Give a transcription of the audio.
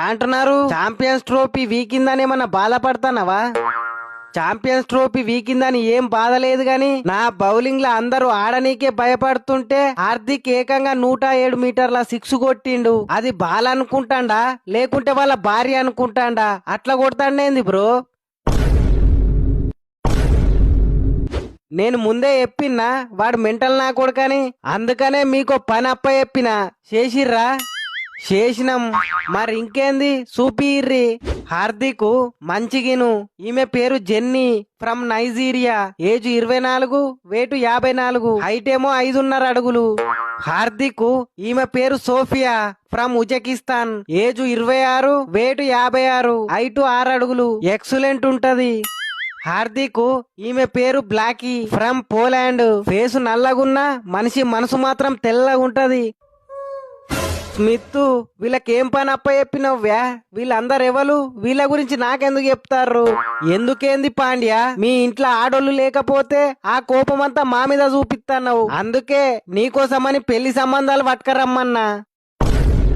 అంటున్నారు champions trophy వీకిందని ఏమన్నా బాధపడతానవా? Champions trophy వీకిందని ఏం బాధ లేదు గాని నా బౌలింగ్ లో అందరూ ఆడనీకే భయపడుతుంటే హార్దిక్ ఏకంగా 107 మీటర్ల 6 కొట్టిండు. అది బాల్ అనుకుంటాండా లేకుంటే వాళ్ళ భార్య అనుకుంటాండా? అట్లా కొడతాండేంది బ్రో? నేను ముందే చెప్పిన్నా వాడు మెంటల్ నా కొడుకని. అందుకనే మీకు పని అప్ప చెప్పినా. చేసిర్రా? చేసినాం. మరి ఇంకేంది చూపిర్రి. హార్దిక్ మంచిగిను. ఈమె పేరు Jenny from Nigeria. Age 24, weight 54, height ఏమో 5.5 అడుగులు. హార్దిక్ ఈమె పేరు Sophia from Uzbekistan. Age 26, weight 56, height 6 అడుగులు. ఎక్సలెంట్ ఉంటది. హార్దిక్ ఈమె పేరు బ్లాకీ ఫ్రమ్ పోలాండ్. ఫేసు నల్లగున్నా మనిషి మనసు మాత్రం తెల్లగుంటది. స్మిత్ వీళ్ళకేం పని అప్ప చెప్పినవ్యా? వీళ్ళందరు ఎవరు? వీళ్ళ గురించి నాకెందుకు చెప్తారు? ఎందుకేంది పాండ్యా, మీ ఇంట్లో ఆడోళ్ళు లేకపోతే ఆ కోపం అంతా మా మీద చూపిస్తున్నావు. అందుకే నీకోసమని పెళ్లి సంబంధాలు పట్టుకరమ్మన్నా.